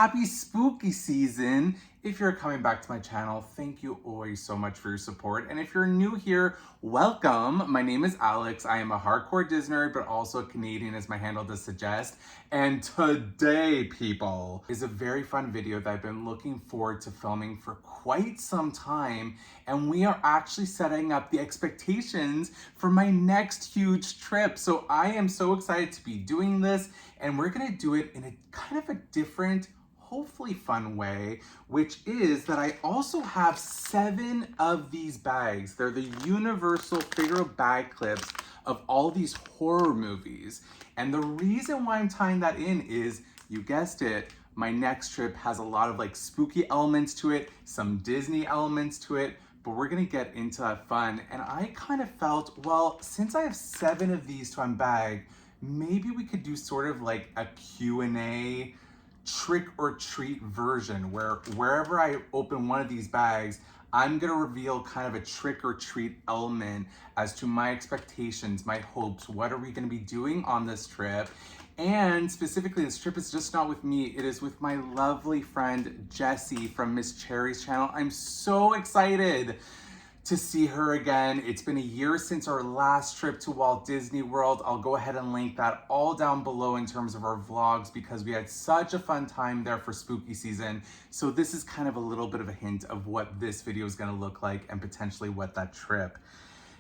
happy spooky season. If you're coming back to my channel, thank you always so much for your support. And if you're new here, welcome. My name is Alex. I am a hardcore Disnerd, but also a Canadian as my handle does suggest. And today, people, is a very fun video that I've been looking forward to filming for quite some time. And we are actually setting up the expectations for my next huge trip. So I am so excited to be doing this, and we're gonna do it in a kind of a different, hopefully fun way, which is that I also have 7 of these bags. They're the universal figure bag clips of all these horror movies. And the reason why I'm tying that in is, you guessed it, my next trip has a lot of like spooky elements to it, some Disney elements to it, but we're gonna get into that fun. And I kind of felt, well, since I have 7 of these to unbag, maybe we could do sort of like a Q&A trick or treat version where wherever I open one of these bags, I'm gonna reveal kind of a trick or treat element as to my expectations, my hopes, what are we gonna be doing on this trip? And specifically, this trip is just not with me, it is with my lovely friend Jessi from Miss Cherry's channel. I'm so excited to see her again. It's been a year since our last trip to Walt Disney World. I'll go ahead and link that all down below in terms of our vlogs because we had such a fun time there for spooky season. So this is kind of a little bit of a hint of what this video is gonna look like and potentially what that trip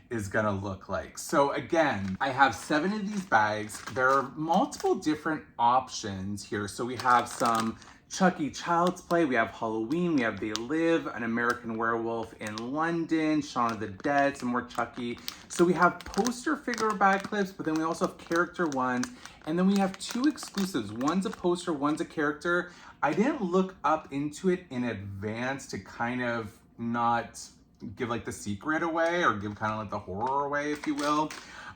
is gonna look like. So again, I have 7 of these bags. There are multiple different options here. So we have some Chucky Child's Play, we have Halloween, we have They Live, An American Werewolf in London, Shaun of the Dead, some more Chucky. So we have poster figure bag clips, but then we also have character ones. And then we have 2 exclusives. One's a poster, one's a character. I didn't look up into it in advance to kind of not give like the secret away or give kind of like the horror away, if you will.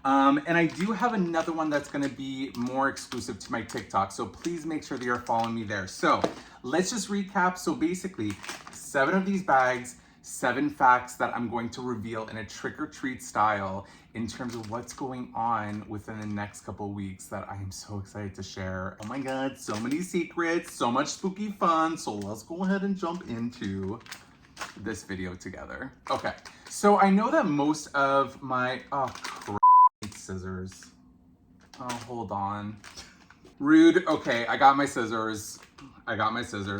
And I do have another one that's gonna be more exclusive to my TikTok, so please make sure that you're following me there. So let's just recap. So basically, 7 of these bags, 7 facts that I'm going to reveal in a trick or treat style in terms of what's going on within the next couple weeks that I am so excited to share. Oh my God, so many secrets, so much spooky fun. So let's go ahead and jump into this video together. Okay, so I know that most of my, scissors. Oh, hold on. Rude. Okay, I got my scissors.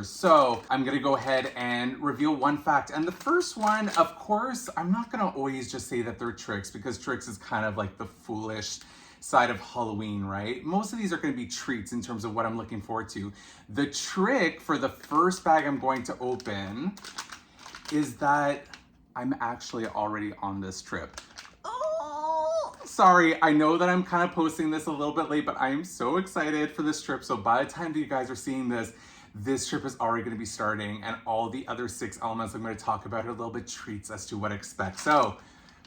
So I'm gonna go ahead and reveal one fact. And the first one, of course, I'm not gonna always just say that they're tricks because tricks is kind of like the foolish side of Halloween, right? Most of these are gonna be treats in terms of what I'm looking forward to. The trick for the first bag I'm going to open is that I'm actually already on this trip. Sorry, I know that I'm kind of posting this a little bit late, but I am so excited for this trip. So by the time that you guys are seeing this, this trip is already going to be starting, and all the other 6 elements I'm going to talk about are a little bit treats as to what to expect. So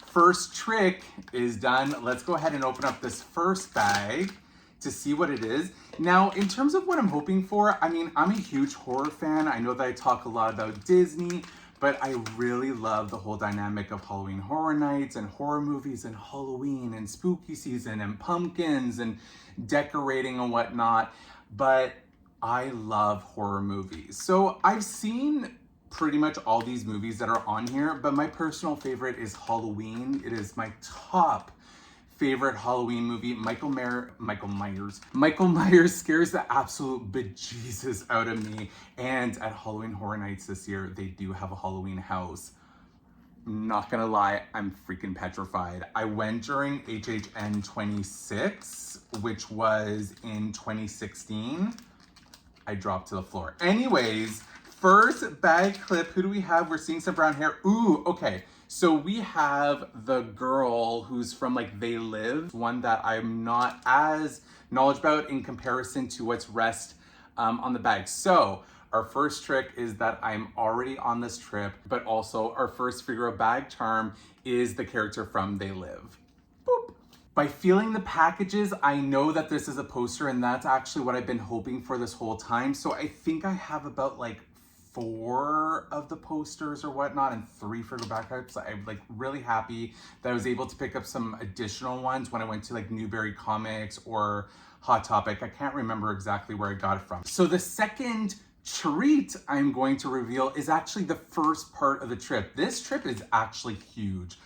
first trick is done. Let's go ahead and open up this first bag to see what it is. Now, in terms of what I'm hoping for, I mean, I'm a huge horror fan. I know that I talk a lot about Disney, but I really love the whole dynamic of Halloween Horror Nights and horror movies and Halloween and spooky season and pumpkins and decorating and whatnot. But I love horror movies. So I've seen pretty much all these movies that are on here, but my personal favorite is Halloween. It is my top favorite Halloween movie. Michael Myers scares the absolute bejesus out of me. And at Halloween Horror Nights this year, they do have a Halloween house. Not gonna lie, I'm freaking petrified. I went during HHN 26, which was in 2016. I dropped to the floor. Anyways, first bag clip, who do we have? We're seeing some brown hair. Ooh, okay. So we have the girl who's from like They Live, one that I'm not as knowledgeable about in comparison to what's rest on the bag. So our first trick is that I'm already on this trip, but also our first figure of bag charm is the character from They Live. Boop. By feeling the packages, I know that this is a poster, and that's actually what I've been hoping for this whole time. So I think I have about like 4 of the posters or whatnot and 3 for the backups. I'm like really happy that I was able to pick up some additional ones when I went to like Newberry Comics or Hot Topic. I can't remember exactly where I got it from. So the second treat I'm going to reveal is actually the first part of the trip. This trip is actually huge.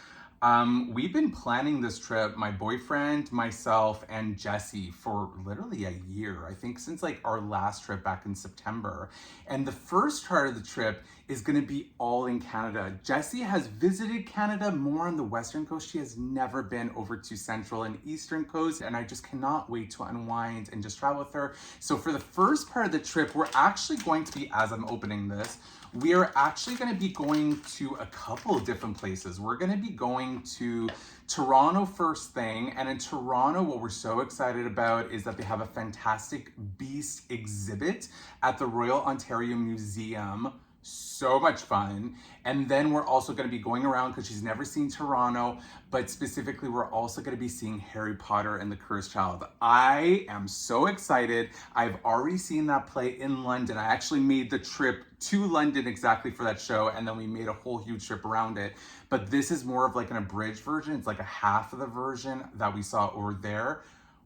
We've been planning this trip, my boyfriend, myself, and Jessi, for literally a year. I think since like our last trip back in September. And the first part of the trip is gonna be all in Canada. Jessi has visited Canada more on the western coast. She has never been over to central and eastern coast, and I just cannot wait to unwind and just travel with her. So for the first part of the trip, we're actually going to be, as I'm opening this, we are actually going to be going to a couple of different places. We're going to be going to Toronto first thing. And in Toronto, what we're so excited about is that they have a fantastic beast exhibit at the Royal Ontario Museum. So much fun. And then we're also going to be going around because she's never seen Toronto, but specifically we're also going to be seeing Harry Potter and the Cursed Child. I am so excited. I've already seen that play in London. I actually made the trip to London exactly for that show, and then we made a whole huge trip around it. But this is more of like an abridged version. It's like a half of the version that we saw over there.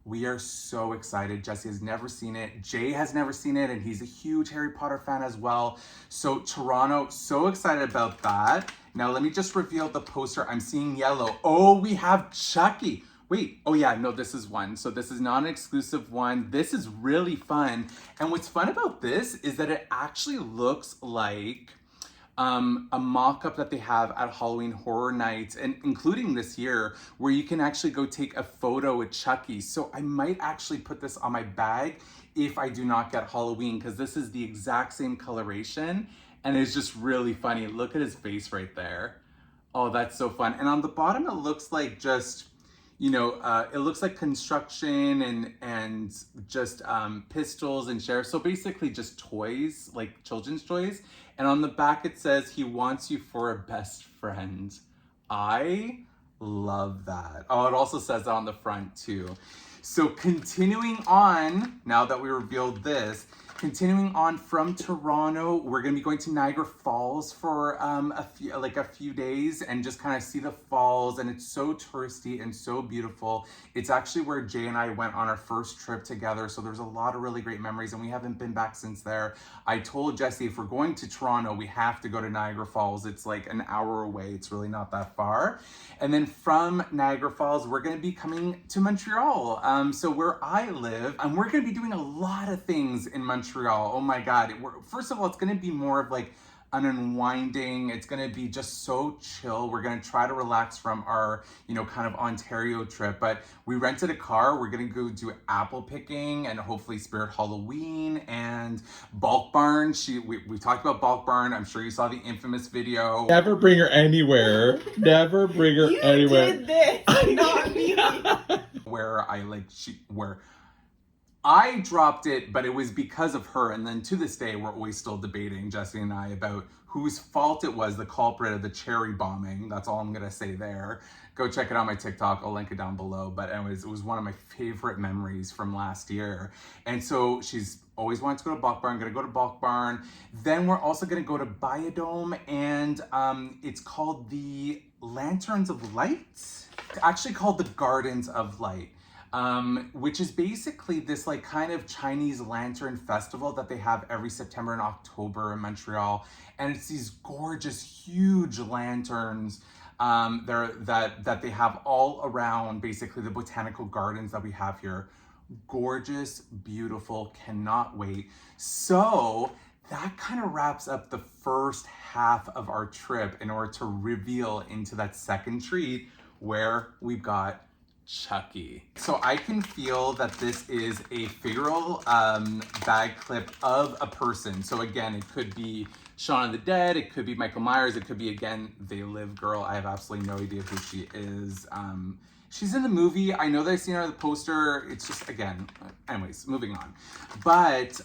We are so excited. Jessi has never seen it. Jay has never seen it, and he's a huge Harry Potter fan as well. So Toronto, so excited about that. Now let me just reveal the poster. I'm seeing yellow. Oh, we have Chucky. Wait, oh yeah, no, this is one. So this is not an exclusive one. This is really fun. And what's fun about this is that it actually looks like a mock-up that they have at Halloween Horror Nights, and including this year, where you can actually go take a photo with Chucky. So I might actually put this on my bag if I do not get Halloween, because this is the exact same coloration, and it's just really funny. Look at his face right there. Oh, that's so fun. And on the bottom, it looks like just, you know, it looks like construction and just pistols and sheriff. So basically just toys, like children's toys. And on the back it says, he wants you for a best friend. I love that. Oh, it also says that on the front too. So continuing on, now that we revealed this, continuing on from Toronto, we're gonna be going to Niagara Falls for a few days and just kind of see the falls, and it's so touristy and so beautiful. It's actually where Jay and I went on our first trip together, so there's a lot of really great memories, and we haven't been back since there. I told Jessi, if we're going to Toronto, we have to go to Niagara Falls. It's like an hour away. It's really not that far. And then from Niagara Falls, we're gonna be coming to Montreal. So where I live, and we're gonna be doing a lot of things in Montreal. Oh my God. First of all, it's going to be more of like an unwinding. It's going to be just so chill. We're going to try to relax from our, you know, kind of Ontario trip, but we rented a car. We're going to go do apple picking and hopefully Spirit Halloween and Bulk Barn. We talked about Bulk Barn. I'm sure you saw the infamous video. Never bring her anywhere. Never bring her anywhere. You did this, not me. Where I dropped it, but it was because of her. And then to this day, we're always still debating, Jessi and I, about whose fault it was, the culprit of the cherry bombing. That's all I'm gonna say there. Go check it out on my TikTok. I'll link it down below. But anyways, it was one of my favorite memories from last year. And so she's always wanted to go to Bulk Barn. Gonna go to Bulk Barn. Then we're also gonna go to Biodome, and it's called the Lanterns of Light. It's actually called the Gardens of Light. Which is basically this like kind of Chinese lantern festival that they have every September and October in Montreal. And it's these gorgeous, huge lanterns that they have all around basically the botanical gardens that we have here. Gorgeous, beautiful, cannot wait. So that kind of wraps up the first half of our trip in order to reveal into that second treat where we've got Chucky. So I can feel that this is a figural bag clip of a person. So again, it could be Shaun of the Dead, it could be Michael Myers, it could be, again, They Live girl. I have absolutely no idea who she is. She's in the movie. I know that I've seen her on the poster. It's just, again, anyways, moving on. But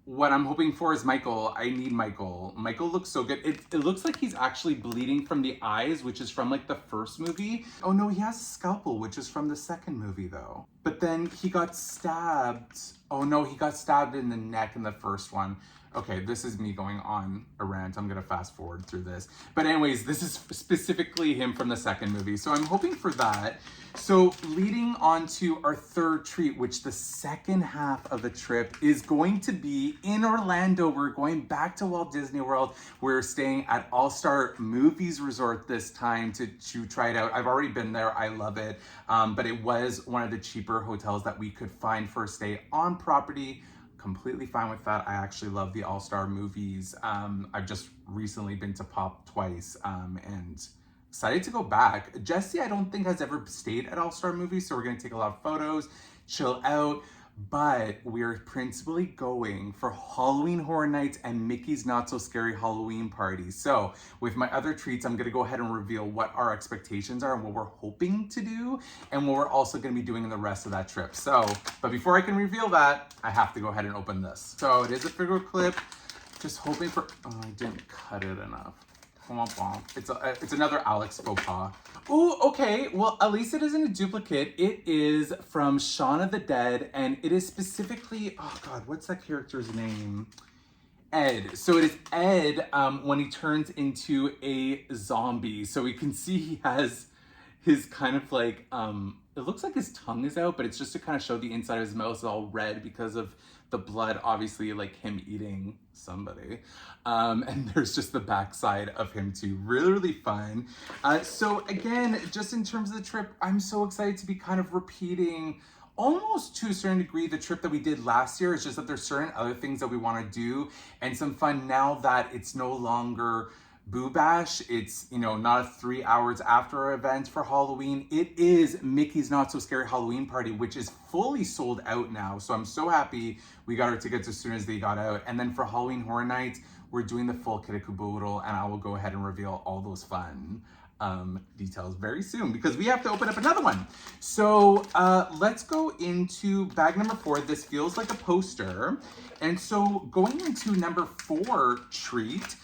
what I'm hoping for is Michael. I need Michael. Michael looks so good. It looks like he's actually bleeding from the eyes, which is from like the first movie. Oh no, he has a scalpel, which is from the second movie though. But then he got stabbed. Oh no, he got stabbed in the neck in the first one. Okay, this is me going on a rant. I'm gonna fast forward through this. But anyways, this is specifically him from the second movie. So I'm hoping for that. So leading on to our third treat, which the second half of the trip is going to be in Orlando. We're going back to Walt Disney World. We're staying at All-Star Movies Resort this time to try it out. I've already been there. I love it. But it was one of the cheaper hotels that we could find for a stay on property. Completely fine with that. I actually love the All-Star Movies. I've just recently been to Pop twice and excited to go back. Jessi, I don't think has ever stayed at All-Star Movies, so we're gonna take a lot of photos, chill out, but we're principally going for Halloween Horror Nights and Mickey's Not So Scary Halloween Party. So with my other treats, I'm gonna go ahead and reveal what our expectations are and what we're hoping to do and what we're also gonna be doing in the rest of that trip. So, but before I can reveal that, I have to go ahead and open this. So it is a figure clip, just hoping for, oh, I didn't cut it enough. It's another Alex faux pas. Ooh, okay, well, at least it isn't a duplicate. It is from Shaun of the Dead, and it is specifically, oh God, what's that character's name? Ed. So it is Ed when he turns into a zombie. So we can see he has his kind of like, it looks like his tongue is out, but it's just to kind of show the inside of his mouth is all red because of the blood, obviously, like him eating somebody. And there's just the backside of him too. Really, really fun. So again, just in terms of the trip, I'm so excited to be kind of repeating almost to a certain degree the trip that we did last year. It's just that there's certain other things that we want to do and some fun now that it's no longer Boo Bash. It's, you know, not 3 hours after our event for Halloween. It is Mickey's Not So Scary Halloween Party, which is fully sold out now. So I'm so happy we got our tickets as soon as they got out. And then for Halloween Horror Nights, we're doing the full kit and caboodle, and I will go ahead and reveal all those fun details very soon because we have to open up another one. So let's go into bag number 4. This feels like a poster. And so going into number 4 treat,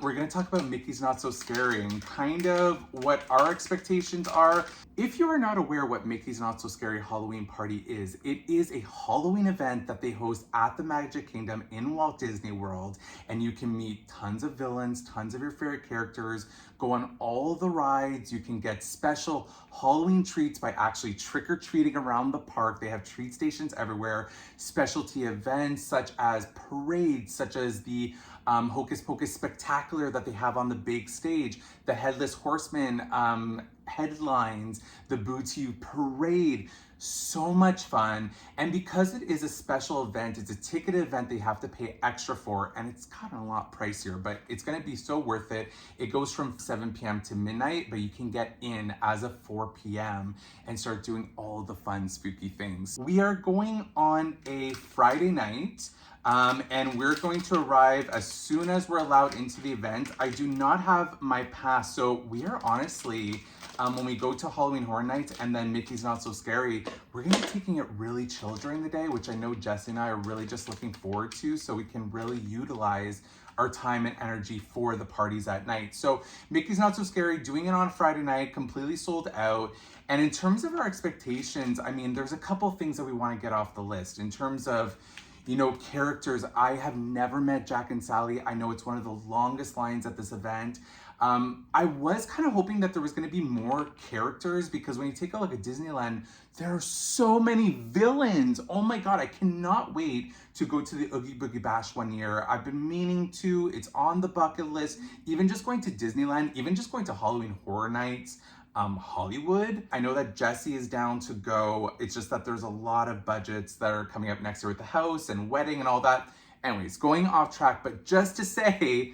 we're gonna talk about Mickey's Not So Scary and kind of what our expectations are. If you are not aware what Mickey's Not So Scary Halloween Party is, it is a Halloween event that they host at the Magic Kingdom in Walt Disney World, and you can meet tons of villains, tons of your favorite characters, go on all the rides. You can get special Halloween treats by actually trick-or-treating around the park. They have treat stations everywhere, specialty events such as parades, such as the Hocus Pocus Spectacular that they have on the big stage, the Headless Horseman headlines, the Boo to You parade. So much fun. And because it is a special event, it's a ticketed event they have to pay extra for, and it's gotten a lot pricier, but it's gonna be so worth it. It goes from 7 p.m. to midnight, but you can get in as of 4 p.m. and start doing all the fun, spooky things. We are going on a Friday night. And we're going to arrive as soon as we're allowed into the event. I do not have my pass, so we are honestly, when we go to Halloween Horror Nights and then Mickey's Not So Scary, we're gonna be taking it really chill during the day, which I know Jessi and I are really just looking forward to, so we can really utilize our time and energy for the parties at night. So Mickey's Not So Scary, doing it on Friday night, completely sold out. And in terms of our expectations, I mean, there's a couple things that we wanna get off the list. In terms of, you know, characters, I have never met Jack and Sally. I know it's one of the longest lines at this event. I was kind of hoping that there was going to be more characters because when you take a look at Disneyland, there are so many villains. Oh my God, I cannot wait to go to the Oogie Boogie Bash one year. I've been meaning to, it's on the bucket list. Even just going to Disneyland, even just going to Halloween Horror Nights, Hollywood. I know that Jessi is down to go. It's just that there's a lot of budgets that are coming up next year with the house and wedding and all that. Anyways, going off track, but just to say,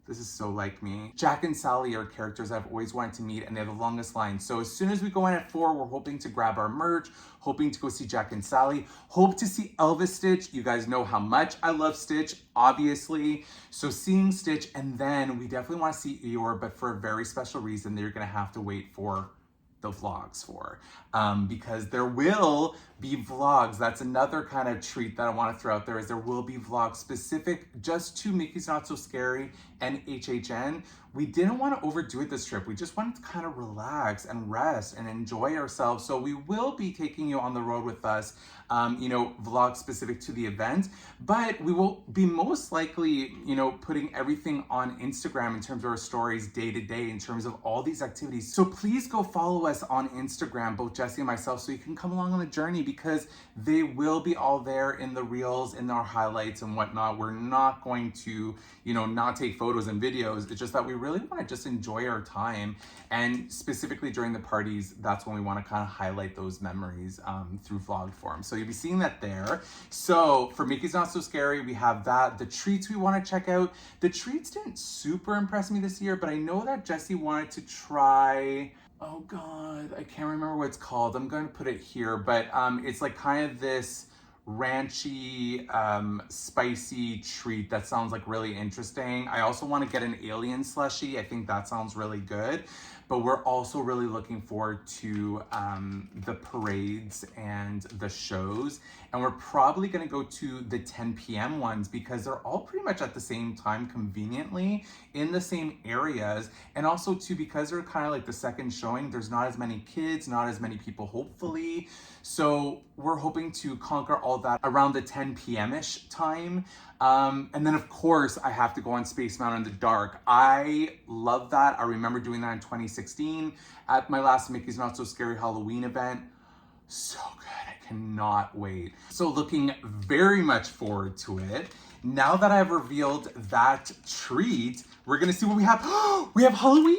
this is so like me. Jack and Sally are characters I've always wanted to meet, and they have the longest line. So as soon as we go in at 4, we're hoping to grab our merch, hoping to go see Jack and Sally, hope to see Elvis Stitch. You guys know how much I love Stitch, obviously. So seeing Stitch, and then we definitely want to see Eeyore, but for a very special reason that you're gonna have to wait for the vlogs for, because there will be vlogs. That's another kind of treat that I want to throw out there, is there will be vlogs specific just to Mickey's Not So Scary and HHN. We didn't want to overdo it this trip. We just wanted to kind of relax and rest and enjoy ourselves. So we will be taking you on the road with us, vlogs specific to the event, but we will be most likely, putting everything on Instagram in terms of our stories day to day in terms of all these activities. So please go follow us on Instagram, both Jessi and myself, so you can come along on the journey, because they will be all there in the reels, in our highlights and whatnot. We're not going to, not take photos and videos. It's just that we really want to just enjoy our time. And specifically during the parties, that's when we want to kind of highlight those memories through vlog form. So you'll be seeing that there. So for Mickey's Not So Scary, we have that. The treats we want to check out. The treats didn't super impress me this year, but I know that Jessi wanted to try, oh God, I can't remember what it's called. I'm going to put it here, but it's like kind of this ranchy, spicy treat that sounds like really interesting. I also want to get an alien slushie. I think that sounds really good. But we're also really looking forward to the parades and the shows. And we're probably gonna go to the 10 p.m. ones, because they're all pretty much at the same time, conveniently in the same areas. And also too, because they're kind of like the second showing, there's not as many kids, not as many people, hopefully. So we're hoping to conquer all that around the 10 p.m.-ish time. And then of course I have to go on Space Mountain in the dark. I love that. I remember doing that in 2016 at my last Mickey's Not So Scary Halloween event. So good, I cannot wait. So looking very much forward to it. Now that I've revealed that treat, we're gonna see what we have. We have Halloween,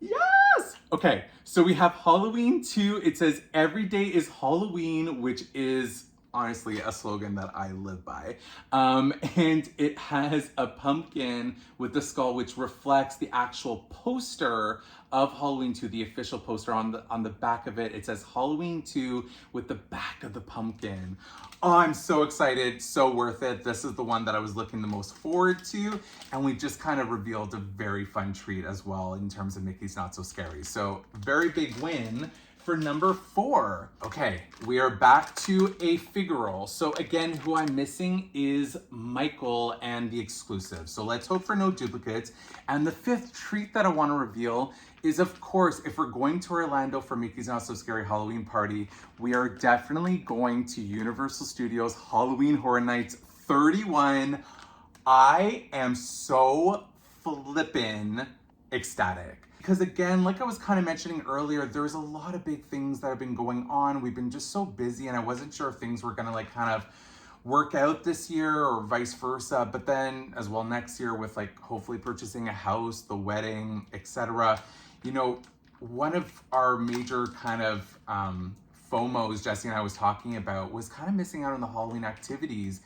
yes! Okay, so we have Halloween too. It says every day is Halloween, which is honestly a slogan that I live by. And it has a pumpkin with the skull, which reflects the actual poster of Halloween 2, the official poster. On the back of it, it says Halloween 2 with the back of the pumpkin. Oh, I'm so excited, so worth it. This is the one that I was looking the most forward to. And we just kind of revealed a very fun treat as well in terms of Mickey's Not So Scary. So very big win for number 4. Okay, we are back to a figure roll. So again, who I'm missing is Michael and the exclusive. So let's hope for no duplicates. And the 5th treat that I want to reveal is, of course, if we're going to Orlando for Mickey's Not So Scary Halloween party, we are definitely going to Universal Studios Halloween Horror Nights 31. I am so flippin' ecstatic. Because again, like I was kind of mentioning earlier, there's a lot of big things that have been going on. We've been just so busy, and I wasn't sure if things were gonna like kind of work out this year or vice versa. But then as well next year with like hopefully purchasing a house, the wedding, etc. One of our major kind of FOMOs Jessi and I was talking about was kind of missing out on the Halloween activities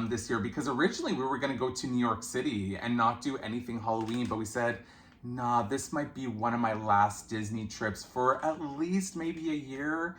this year, because originally we were gonna go to New York City and not do anything Halloween, but we said, nah, this might be one of my last Disney trips for at least maybe a year,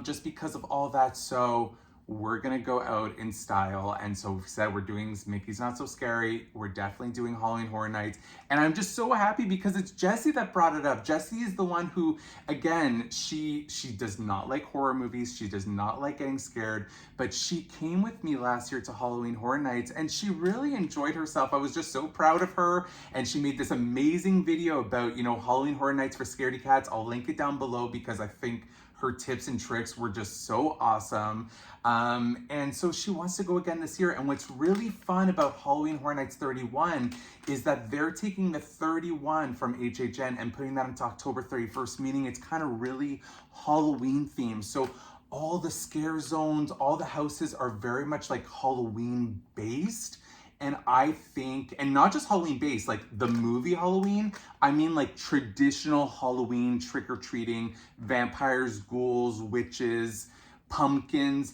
just because of all that. So we're gonna go out in style. And so we said we're doing Mickey's Not So Scary. We're definitely doing Halloween Horror Nights. And I'm just so happy because it's Jessi that brought it up. Jessi is the one who, again, she does not like horror movies. She does not like getting scared, but she came with me last year to Halloween Horror Nights and she really enjoyed herself. I was just so proud of her. And she made this amazing video about, Halloween Horror Nights for Scaredy Cats. I'll link it down below because I think her tips and tricks were just so awesome. And so she wants to go again this year. And what's really fun about Halloween Horror Nights 31 is that they're taking the 31 from HHN and putting that into October 31st, meaning it's kind of really Halloween themed. So all the scare zones, all the houses are very much like Halloween based. And I think, and not just Halloween based, like the movie Halloween, I mean like traditional Halloween trick-or-treating, vampires, ghouls, witches, pumpkins.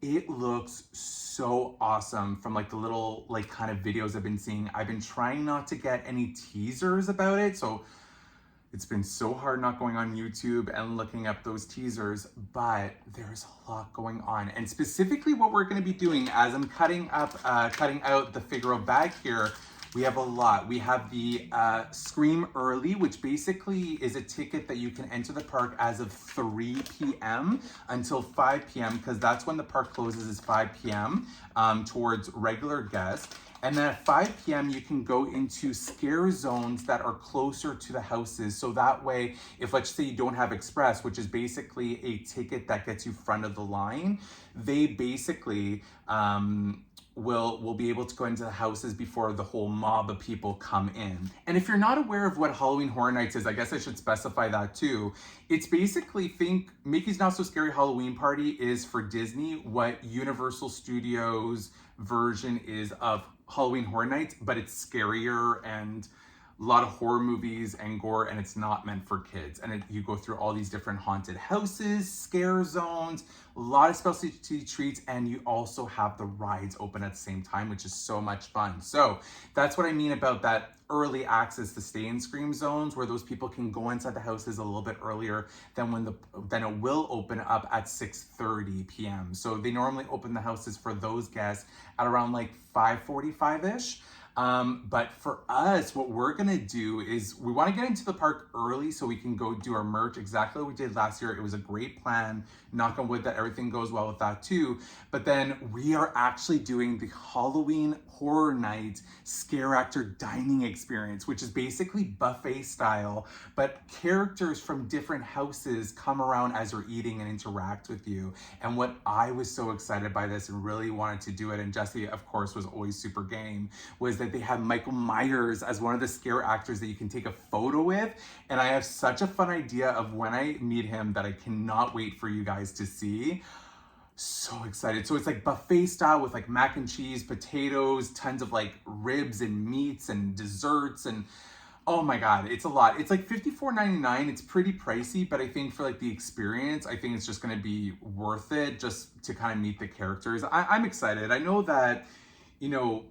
It looks so awesome from like the little like kind of videos I've been seeing. I've been trying not to get any teasers about it. So it's been so hard not going on YouTube and looking up those teasers, but there's a lot going on. And specifically what we're gonna be doing as I'm cutting out the figure bag here, We have a lot. We have the Scream Early, which basically is a ticket that you can enter the park as of 3 p.m. until 5 p.m. because that's when the park closes, is 5 p.m. Towards regular guests. And then at 5 p.m. you can go into scare zones that are closer to the houses. So that way, if let's say you don't have Express, which is basically a ticket that gets you front of the line, they basically will be able to go into the houses before the whole mob of people come in. And if you're not aware of what Halloween Horror Nights is, I guess I should specify that too. It's basically, think Mickey's Not So Scary Halloween Party is for Disney what Universal Studios version is of Halloween Horror Nights, but it's scarier and a lot of horror movies and gore, and it's not meant for kids. And you go through all these different haunted houses, scare zones, a lot of specialty treats, and you also have the rides open at the same time, which is so much fun. So that's what I mean about that early access to stay in Scream zones, where those people can go inside the houses a little bit earlier than then it will open up at 6:30 p.m. So they normally open the houses for those guests at around like 5:45-ish. But for us, what we're gonna do is we want to get into the park early so we can go do our merch exactly what we did last year. It was a great plan. Knock on wood that everything goes well with that too. But then we are actually doing the Halloween Horror Night Scare Actor Dining Experience, which is basically buffet style, but characters from different houses come around as you're eating and interact with you. And what I was so excited by this and really wanted to do it, and Jessi, of course, was always super game, was that they have Michael Myers as one of the scare actors that you can take a photo with. And I have such a fun idea of when I meet him that I cannot wait for you guys to see. So excited. So it's like buffet style with like mac and cheese, potatoes, tons of like ribs and meats and desserts, and oh my God, it's a lot. It's like $54.99. It's pretty pricey, but I think for like the experience, I think it's just gonna be worth it just to kind of meet the characters. I'm excited. I know that, you know,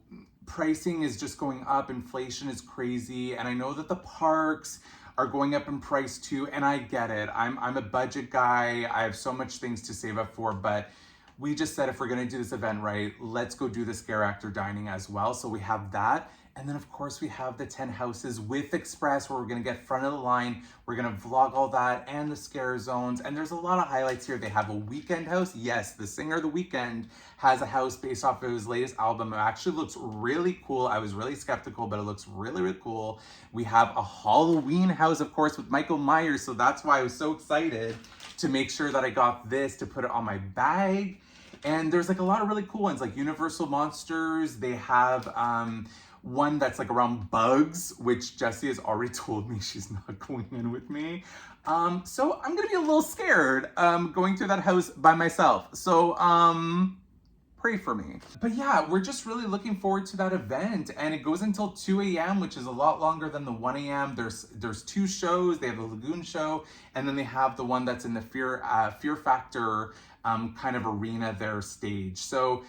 pricing is just going up, inflation is crazy, and I know that the parks are going up in price too, and I get it. I'm a budget guy. I have so much things to save up for, but we just said if we're gonna do this event right, let's go do the Scare Actor Dining as well. So we have that. And then of course we have the 10 houses with Express where we're gonna get front of the line. We're gonna vlog all that and the scare zones. And there's a lot of highlights here. They have a Weeknd house. Yes, the singer The Weeknd has a house based off of his latest album. It actually looks really cool. I was really skeptical, but it looks really, really cool. We have a Halloween house, of course, with Michael Myers. So that's why I was so excited to make sure that I got this to put it on my bag. And there's like a lot of really cool ones, like Universal Monsters. They have one that's like around bugs, which Jessi has already told me she's not going in with me. So I'm gonna be a little scared going through that house by myself. So pray for me. But yeah, we're just really looking forward to that event, and it goes until 2 a.m., which is a lot longer than the 1 a.m. There's two shows. They have the Lagoon show, and then they have the one that's in the Fear Factor kind of arena, their stage. So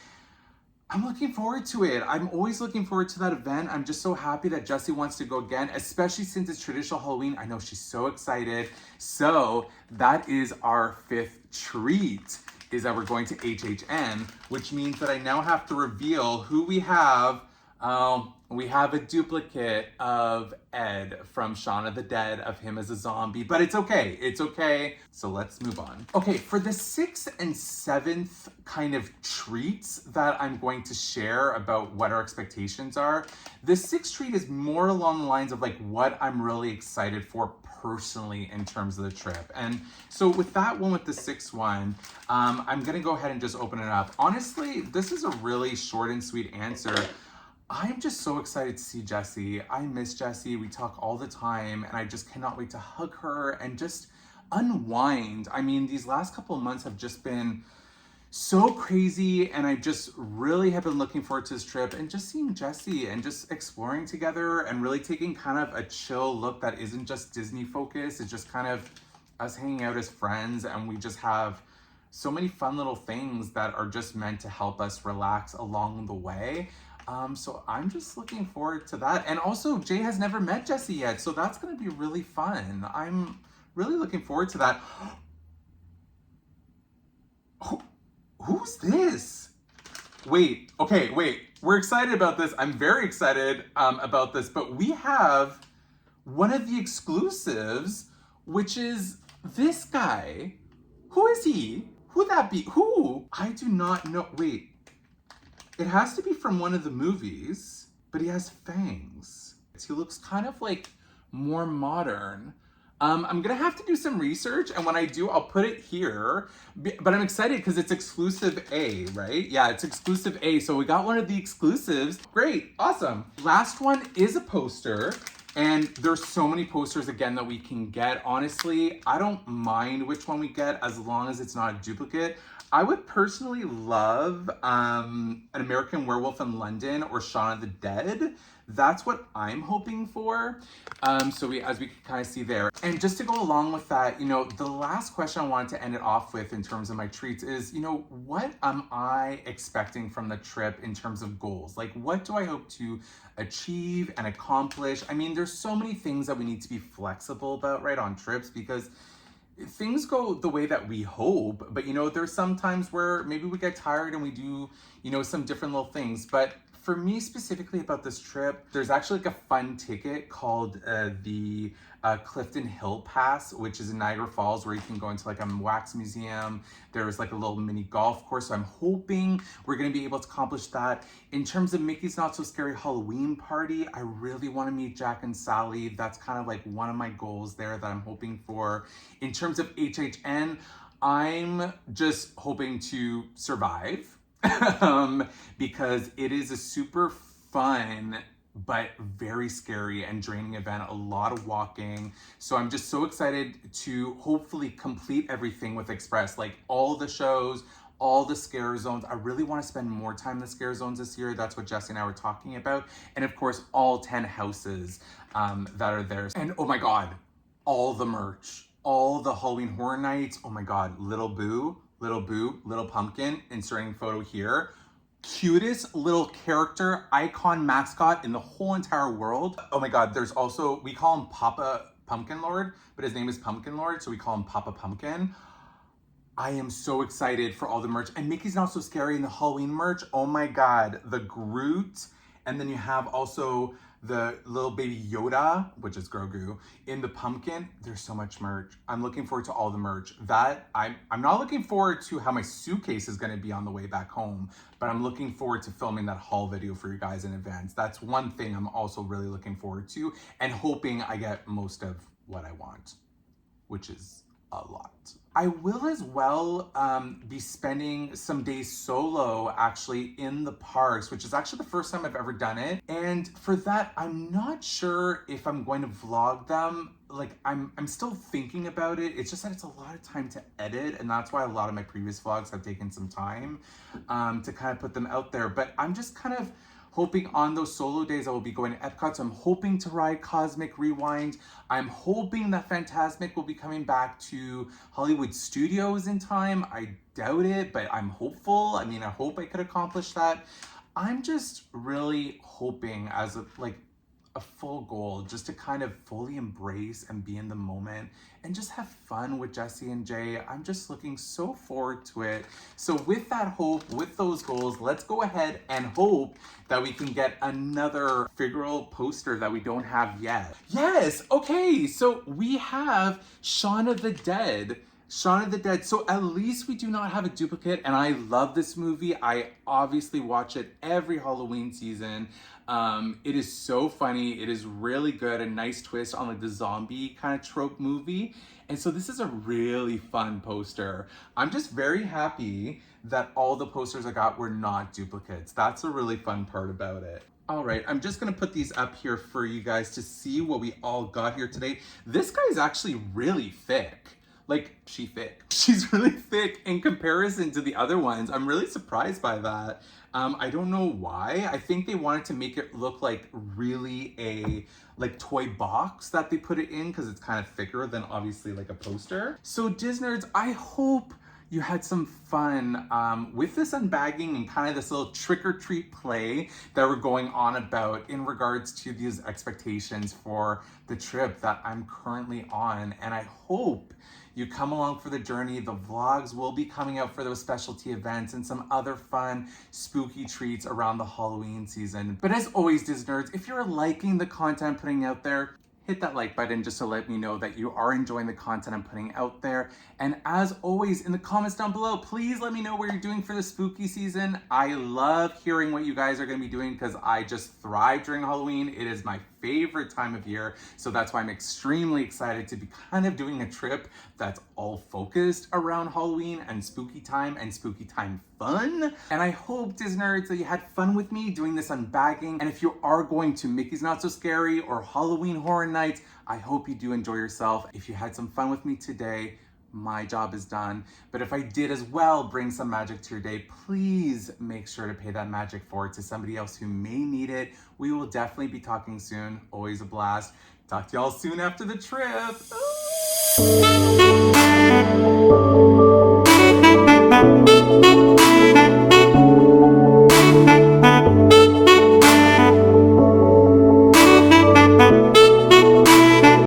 I'm looking forward to it. I'm always looking forward to that event. I'm just so happy that Jessi wants to go again, especially since it's traditional Halloween. I know she's so excited. So that is our fifth treat, is that we're going to HHN, which means that I now have to reveal who we have. We have a duplicate of Ed from Shaun of the Dead, of him as a zombie, but it's okay. It's okay. So let's move on. Okay, for the 6th and 7th kind of treats that I'm going to share about what our expectations are, the 6th treat is more along the lines of like what I'm really excited for personally in terms of the trip. And so with that one, with the 6th one, I'm gonna go ahead and just open it up. Honestly, this is a really short and sweet answer. I'm just so excited to see Jessi. I miss Jessi. We talk all the time, and I just cannot wait to hug her and just unwind. I mean, these last couple of months have just been so crazy, and I just really have been looking forward to this trip and just seeing Jessi and just exploring together and really taking kind of a chill look that isn't just Disney focused. It's just kind of us hanging out as friends, and we just have so many fun little things that are just meant to help us relax along the way. So I'm just looking forward to that. And also, Jay has never met Jessi yet, so that's going to be really fun. I'm really looking forward to that. Who's this? Wait, okay, wait. we're excited about this. I'm very excited about this, but we have one of the exclusives, which is this guy. Who is he? Who that be? Who? I do not know. Wait, it has to be from one of the movies, but he has fangs. He looks kind of like more modern. I'm gonna have to do some research, and when I do, I'll put it here. But I'm excited because it's exclusive A, right? Yeah, it's exclusive A. So we got one of the exclusives. Great, awesome. Last one is a poster, and there's so many posters again that we can get. Honestly, I don't mind which one we get as long as it's not a duplicate. I would personally love An American Werewolf in London or Shaun of the Dead. That's what I'm hoping for. So as we can kind of see there. And just to go along with that, you know, the last question I wanted to end it off with in terms of my treats is, you know, what am I expecting from the trip in terms of goals? Like, what do I hope to achieve and accomplish? I mean, there's so many things that we need to be flexible about, right, on trips, because things go the way that we hope, but you know, there's some times where maybe we get tired and we do, you know, some different little things. But for me specifically about this trip, there's actually like a fun ticket called the Clifton Hill Pass, which is in Niagara Falls, where you can go into like a wax museum. There's like a little mini golf course. So I'm hoping we're gonna be able to accomplish that. In terms of Mickey's Not So Scary Halloween Party, I really wanna meet Jack and Sally. That's kind of like one of my goals there that I'm hoping for. In terms of HHN, I'm just hoping to survive. Because it is a super fun but very scary and draining event, a lot of walking. So I'm just so excited to hopefully complete everything with Express, like all the shows, all the scare zones. I really want to spend more time in the scare zones this year. That's what Jessi and I were talking about. And of course, all 10 houses that are there. And oh my God, all the merch, all the Halloween Horror Nights. Oh my God, Little Boo, Little Pumpkin, inserting photo here. Cutest little character, icon, mascot in the whole entire world. Oh my God, there's also, we call him Papa Pumpkin Lord, but his name is Pumpkin Lord, so we call him Papa Pumpkin. I am so excited for all the merch. And Mickey's Not So Scary in the Halloween merch. Oh my God, the Groot. And then you have also the little baby Yoda, which is Grogu, in the pumpkin. There's so much merch. I'm looking forward to all the merch. That I'm not looking forward to how my suitcase is gonna be on the way back home, but I'm looking forward to filming that haul video for you guys in advance. That's one thing I'm also really looking forward to, and hoping I get most of what I want, which is a lot. I will as well be spending some days solo actually in the parks, which is actually the first time I've ever done it. And for that, I'm not sure if I'm going to vlog them. Like I'm still thinking about it. It's just that it's a lot of time to edit, and that's why a lot of my previous vlogs have taken some time to kind of put them out there. But I'm just kind of hoping on those solo days I will be going to Epcot, so I'm hoping to ride Cosmic Rewind. I'm hoping that Fantasmic will be coming back to Hollywood Studios in time. I doubt it, but I'm hopeful. I mean, I hope I could accomplish that. I'm just really hoping as a full goal just to kind of fully embrace and be in the moment and just have fun with Jessi and Jay. I'm just looking so forward to it. So with that hope, with those goals, let's go ahead and hope that we can get another figural poster that we don't have yet. Yes, okay, so we have Shaun of the Dead. Shaun of the Dead. So at least we do not have a duplicate, and I love this movie. I obviously watch it every Halloween season. It is so funny. It is really good. A nice twist on like the zombie kind of trope movie. And so this is a really fun poster. I'm just very happy that all the posters I got were not duplicates. That's a really fun part about it. All right, I'm just gonna put these up here for you guys to see what we all got here today. This guy is actually really thick. Like, she's really thick in comparison to the other ones. I'm really surprised by that. I don't know why. I think they wanted to make it look like really a toy box that they put it in, because it's kind of thicker than obviously like a poster. So Disnerds, I hope you had some fun with this unbagging and kind of this little trick or treat play that we're going on about in regards to these expectations for the trip that I'm currently on. And I hope you come along for the journey. The vlogs will be coming out for those specialty events and some other fun, spooky treats around the Halloween season. But as always, Disnerds, if you're liking the content I'm putting out there, hit that like button just to let me know that you are enjoying the content I'm putting out there. And as always, in the comments down below, please let me know what you're doing for the spooky season. I love hearing what you guys are gonna be doing because I just thrive during Halloween. It is my favorite time of year. So that's why I'm extremely excited to be kind of doing a trip that's all focused around Halloween and spooky time fun. And I hope, Disnerds, that you had fun with me doing this unbagging. And if you are going to Mickey's Not So Scary or Halloween Horror Nights, I hope you do enjoy yourself. If you had some fun with me today, my job is done. But if I did as well bring some magic to your day, please make sure to pay that magic forward to somebody else who may need it. We will definitely be talking soon. Always a blast. Talk to y'all soon after the trip.